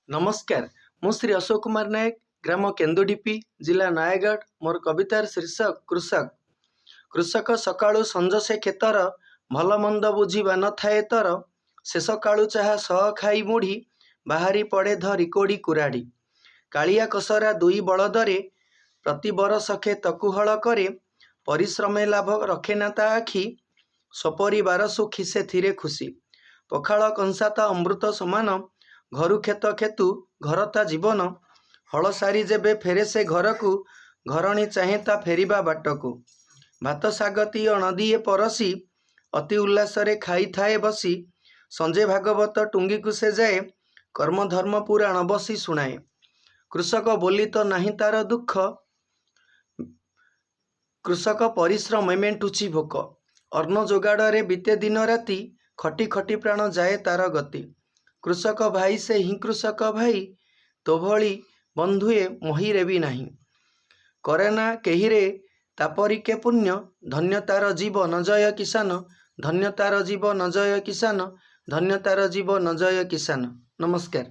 नमस्कार। मु श्री अशोक कुमार नायक, ग्राम केन्दुडीपी, जिला नयागढ़। मोर कवितार शीर्षक कृषक। कृषक सकाळू संज से खेतर, भल मंद बुझिबा न थाए तर। से सकाळू चाहा सह खाई मुढ़ी, बाहरी पड़े धरी कोड़ी कुराड़ी। कालिया कसरा दुई बलदरे, प्रति बरस खेतकु हल करे। परिश्रमे लाभ रखे ना ता आखि, सपरिवार सुखी से थिरे खुशी। पखाल कंसा ता अमृत समान, घरु खेत खेतु घर ता जीवन। हल सारी जेबे फेरे से घर को, घरणी चाहे ता फेरिबा बाटकु। भात शाग तियण दिए परसी, अति उल्लास रे खाई थाए बसी। संजे भागवत टुंगी को से जाए, कर्म धर्म पुराण बसी शुणाए। कृषक बोली तो नाही तार दुख, कृषक परिश्रम मेंटुची भोक। अन्न जोगाड़े बीते दिन राति, खटी खटी प्राण जाए तार गति। कृषक भाई से ही कृषक भाई, तो भली बंधुए महीरे भी नहीं। करे ना केहिरे तापरी के पुण्य, धन्य तार जीवन जय किसान। धन्य तार जीवन जय किसान, धन्य तार जीवन जय किसान। नमस्कार।